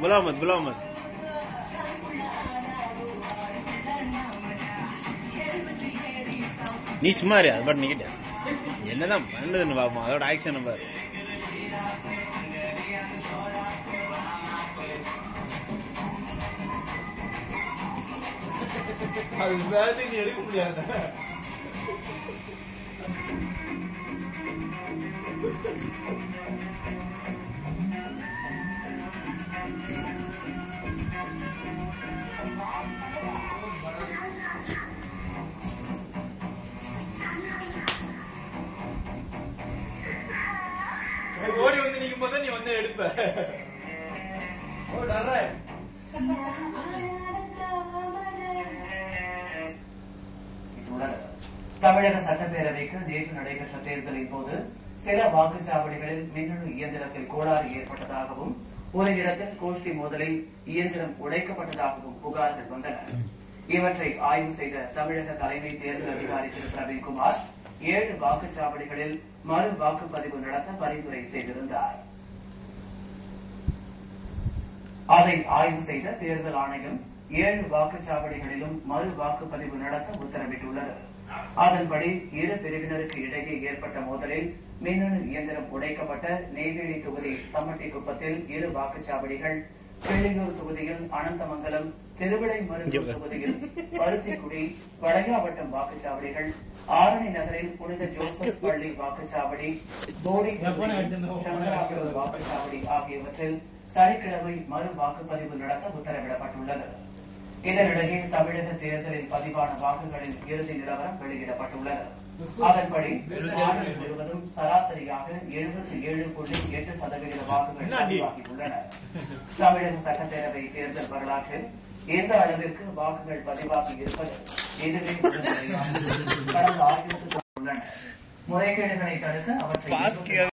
बुलाओ मत நீ சும்மா இரு. அது பாட்டு நிக்கிட்ட என்னதான் பண்ணுதுன்னு பாப்போம். அதோட ஆக்ஷன் பாரு. அது வேலை நீ எடுக்க முடியாது. ஓடி வந்து நிக்கும் போது நீ வந்து எடுப்ப. தமிழக சட்டப்பேரவைக்கு நேற்று நடைபெற்ற தேர்தலின் போது சில வாக்குச்சாவடிகளில் மின்னணு இயந்திரத்தில் கோளாறு ஏற்பட்டதாகவும் ஒரு இடத்தில் கோஷ்டி மோதலில் இயந்திரம் உடைக்கப்பட்டதாகவும் புகார்கள் வந்தன. இவற்றை ஆய்வு செய்த தமிழக தலைமை தேர்தல் அதிகாரி திரு பிரவீன்குமார் 7 வாக்குச்சாவடிகளில் மறு வாக்குப்பதிவு நடத்த பரிந்துரை செய்திருந்தார். அதை ஆய்வு செய்த தேர்தல் ஆணையம் 7 வாக்குச்சாவடிகளிலும் மறு வாக்குப்பதிவு நடத்த உத்தரவிட்டுள்ளது. அதன்படி இரு பிரிவினருக்கு இடையே ஏற்பட்ட மோதலில் மின்னணு இயந்திரம் உடைக்கப்பட்ட நெய்வேலி தொகுதி சம்மட்டிக்குப்பத்தில் 2 வாக்குச்சாவடிகள், கிள்ளியூர் தொகுதியில் அனந்தமங்கலம், திருவிடைமருதூர் தொகுதியில் பருத்திக்குடி, வளையாவட்டம் வாக்குச்சாவடிகள், ஆரணி நகரில் புனித ஜோசப் பள்ளி வாக்குச்சாவடி, போடி சங்கராபுரம் வாக்குச்சாவடி ஆகியவற்றில் சனிக்கிழமை மறு வாக்குப்பதிவு நடத்த உத்தரவிடப்பட்டுள்ளது. இதனிடையே தமிழக தேர்தலில் பதிவான வாக்குகளின் இறுதி நிலவரம் வெளியிடப்பட்டுள்ளது. அதன்படி மாநிலம் முழுவதும் சராசரியாக 77.8% வாக்குகள் பதிவாகியுள்ளன. தமிழக சட்டப்பேரவை தேர்தல் வரலாற்றில் எந்த அளவிற்கு வாக்குகள் பதிவாகி இருப்பது இதுவே கடந்த ஆய்வுக்கு உள்ளன. முறைகேடுகளை தடுக்க அவற்றை